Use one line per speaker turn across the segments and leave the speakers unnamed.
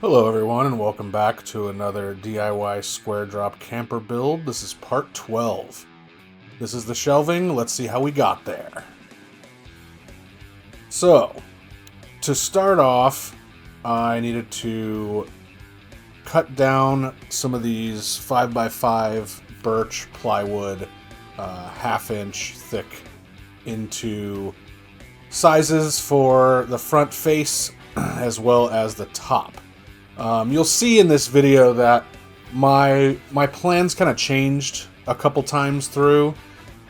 Hello everyone and welcome back to another DIY Squaredrop camper build. This is part 12. This is the shelving. Let's see how we got there. So, to start off, I needed to cut down some of these 5x5 birch plywood, half-inch thick, into sizes for the front face as well as the top. You'll see in this video that my plans kind of changed a couple times through.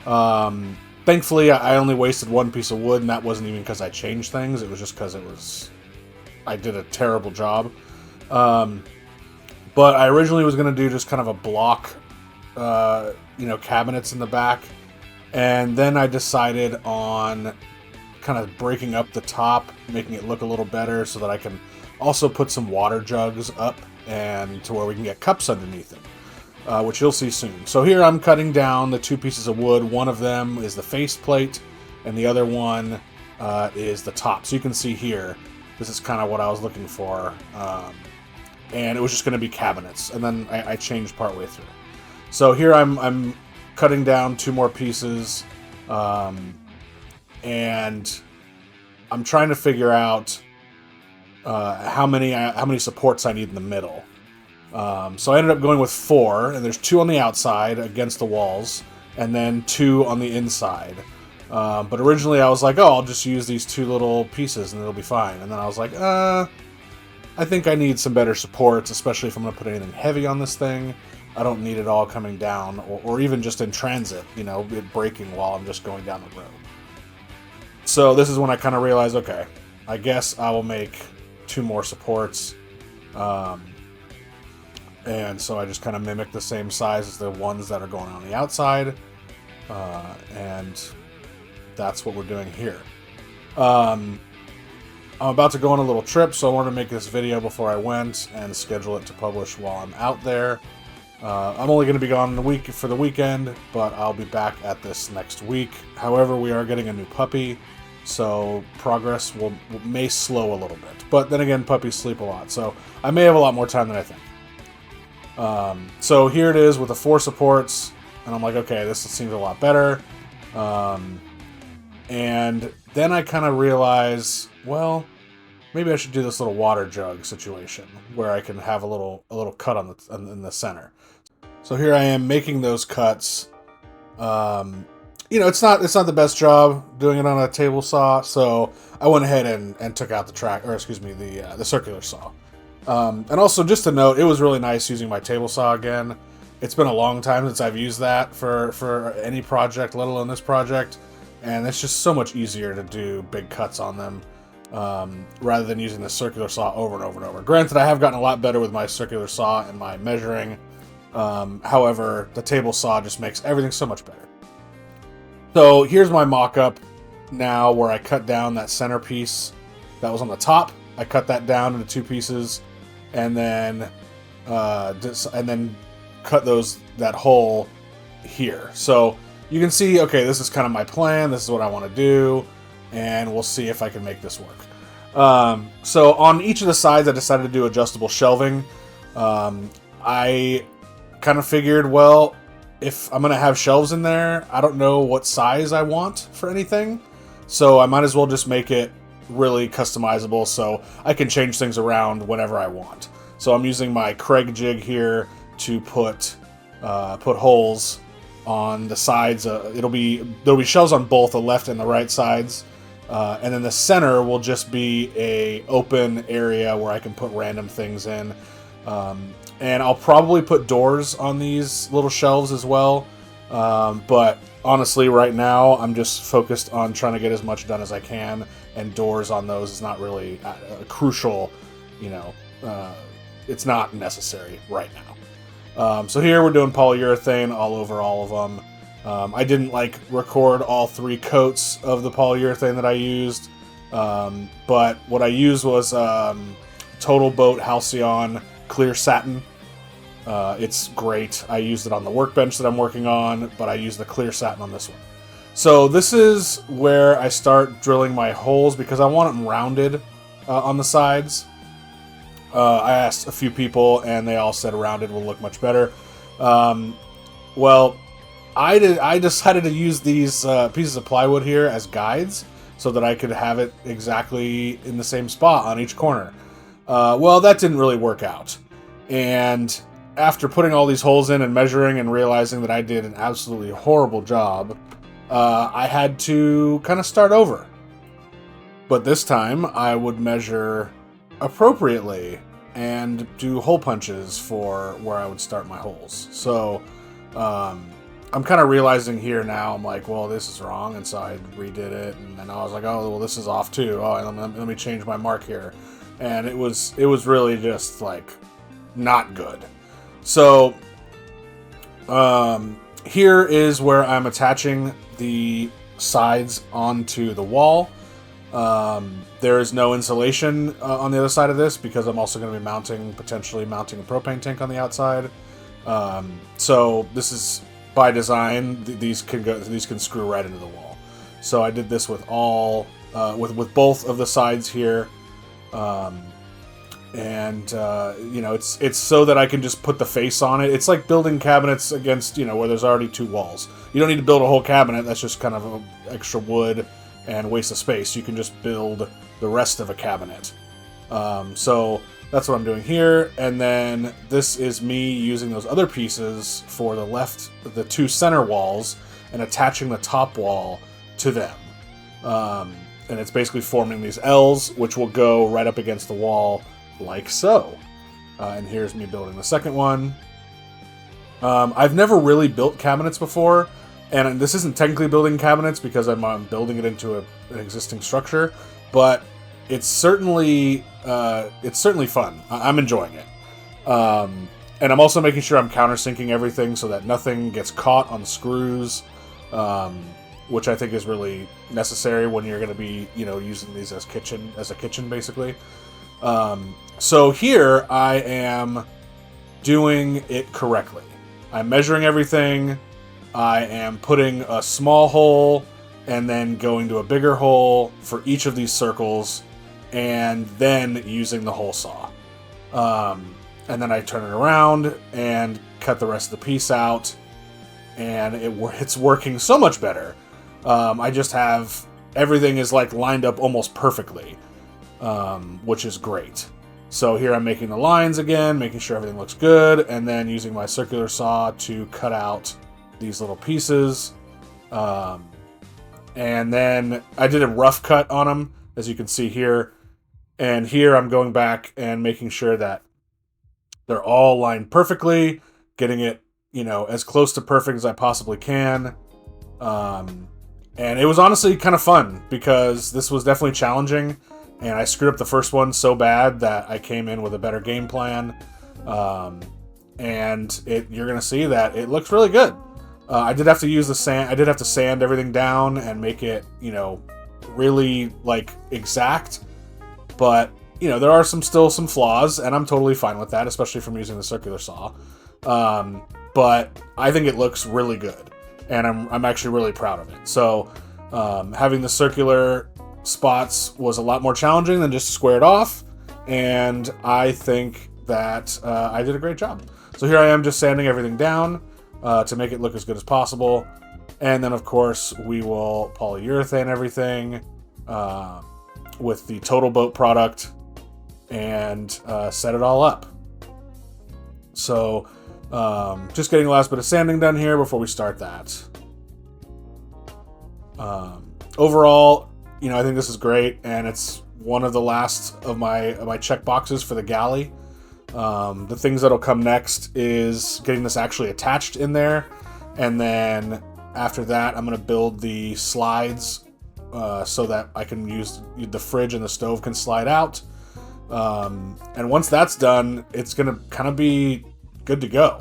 Thankfully, I only wasted one piece of wood, and that wasn't even because I changed things. It was just because I did a terrible job. But I originally was going to do just kind of a block, cabinets in the back. And then I decided on kind of breaking up the top, making it look a little better so that I can also put some water jugs up and to where we can get cups underneath it, which you'll see soon. So here I'm cutting down the two pieces of wood. One of them is the face plate and the other one is the top. So you can see here, this is kind of what I was looking for. And it was just going to be cabinets. And then I changed partway through. So here I'm cutting down two more pieces. And I'm trying to figure out how many supports I need in the middle. So I ended up going with 4, and there's 2 on the outside against the walls, and then 2 on the inside. But originally I was like, oh, I'll just use these 2 little pieces and it'll be fine. And then I was like, I think I need some better supports, especially if I'm going to put anything heavy on this thing. I don't need it all coming down, or even just in transit, it breaking while I'm just going down the road. So this is when I kind of realized, okay, I guess I will make 2 more supports, and so I just kind of mimic the same size as the ones that are going on the outside, and that's what we're doing here. I'm about to go on a little trip, so I wanted to make this video before I went and schedule it to publish while I'm out there. I'm only going to be gone for the weekend, but I'll be back at this next week. However, we are getting a new puppy, so progress may slow a little bit. But then again, puppies sleep a lot, so I may have a lot more time than I think. So here it is with the 4 supports, and I'm like, okay, this seems a lot better. And then I kind of realize, well, maybe I should do this little water jug situation where I can have a little cut in the center. So here I am making those cuts. It's not the best job doing it on a table saw, so I went ahead and took out the circular saw. And also, just to note, it was really nice using my table saw again. It's been a long time since I've used that for any project, let alone this project, and it's just so much easier to do big cuts on them rather than using the circular saw over and over and over. Granted, I have gotten a lot better with my circular saw and my measuring. However, the table saw just makes everything so much better. So here's my mock-up now where I cut down that center piece that was on the top. I cut that down into 2 pieces and then cut that hole here. So you can see, okay, this is kind of my plan. This is what I want to do, and we'll see if I can make this work. So on each of the sides, I decided to do adjustable shelving. I kind of figured, well, if I'm going to have shelves in there, I don't know what size I want for anything. So I might as well just make it really customizable so I can change things around whenever I want. So I'm using my Craig jig here to put holes on the sides. There'll be shelves on both the left and the right sides. And then the center will just be a open area where I can put random things in. And I'll probably put doors on these little shelves as well. But honestly, right now, I'm just focused on trying to get as much done as I can. And doors on those is not really a crucial, it's not necessary right now. So here we're doing polyurethane all over all of them. I didn't record all 3 coats of the polyurethane that I used. But what I used was Total Boat Halcyon clear satin. It's great. I used it on the workbench that I'm working on, but I used the clear satin on this one. So this is where I start drilling my holes because I want them rounded on the sides. I asked a few people, and they all said rounded will look much better. Well, I decided to use these pieces of plywood here as guides so that I could have it exactly in the same spot on each corner. Well, that didn't really work out. And after putting all these holes in and measuring and realizing that I did an absolutely horrible job, I had to kind of start over. But this time, I would measure appropriately and do hole punches for where I would start my holes. So, I'm kind of realizing here now, I'm like, well, this is wrong, and so I redid it, and then I was like, oh, well, this is off too. Oh, let me change my mark here. And it was really just, like, not good. So, here is where I'm attaching the sides onto the wall. There is no insulation on the other side of this because I'm also going to be potentially mounting a propane tank on the outside. So this is by design. These can screw right into the wall. So I did this with with both of the sides here. You know, it's so that I can just put the face on it. It's like building cabinets against, you know, where there's already two walls. You don't need to build a whole cabinet. That's just kind of extra wood and waste of space. You can just build the rest of a cabinet. So that's what I'm doing here. And then this is me using those other pieces for the two center walls and attaching the top wall to them. And it's basically forming these L's, which will go right up against the wall like so. And here's me building the second one. I've never really built cabinets before, and this isn't technically building cabinets because I'm building it into an existing structure, but it's certainly fun. I'm enjoying it. And I'm also making sure I'm countersinking everything so that nothing gets caught on the screws, which I think is really necessary when you're going to be, you know, using these as a kitchen basically. So here I am doing it correctly. I'm measuring everything. I am putting a small hole and then going to a bigger hole for each of these circles and then using the hole saw. And then I turn it around and cut the rest of the piece out, and it's working so much better. I just have everything is like lined up almost perfectly, which is great. So here I'm making the lines again, making sure everything looks good, and then using my circular saw to cut out these little pieces. And then I did a rough cut on them, as you can see here. And here I'm going back and making sure that they're all lined perfectly, getting it, you know, as close to perfect as I possibly can. And it was honestly kind of fun because this was definitely challenging, and I screwed up the first one so bad that I came in with a better game plan. And you're going to see that it looks really good. I did have to use the sand. I did have to sand everything down and make it, you know, really like exact. But, you know, there are still some flaws, and I'm totally fine with that, especially from using the circular saw. But I think it looks really good, and I'm actually really proud of it. So having the circular spots was a lot more challenging than just squared off, and I think that I did a great job. So here I am just sanding everything down to make it look as good as possible. And then, of course, we will polyurethane everything with the Total Boat product and set it all up. So just getting the last bit of sanding done here before we start that. Overall, you know, I think this is great, and it's one of the last of my check boxes for the Galley. The things that'll come next is getting this actually attached in there, and then after that, I'm going to build the slides so that I can use the fridge and the stove can slide out. And once that's done, it's going to kind of be good to go.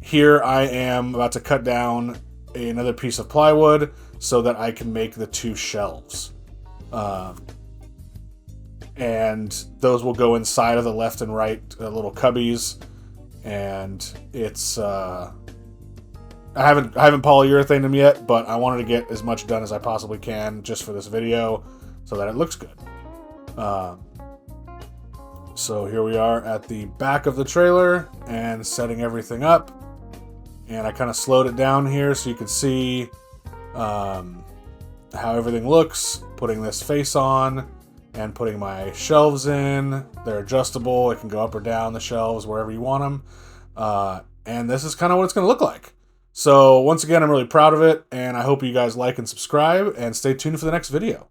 Here I am about to cut down another piece of plywood so that I can make the two shelves. And those will go inside of the left and right little cubbies. And it's I haven't polyurethaned them yet, but I wanted to get as much done as I possibly can just for this video so that it looks good. So here we are at the back of the trailer and setting everything up. And I kind of slowed it down here so you can see how everything looks. Putting this face on and putting my shelves in. They're adjustable. It can go up or down the shelves wherever you want them. And this is kind of what it's going to look like. So once again, I'm really proud of it, and I hope you guys like and subscribe, and stay tuned for the next video.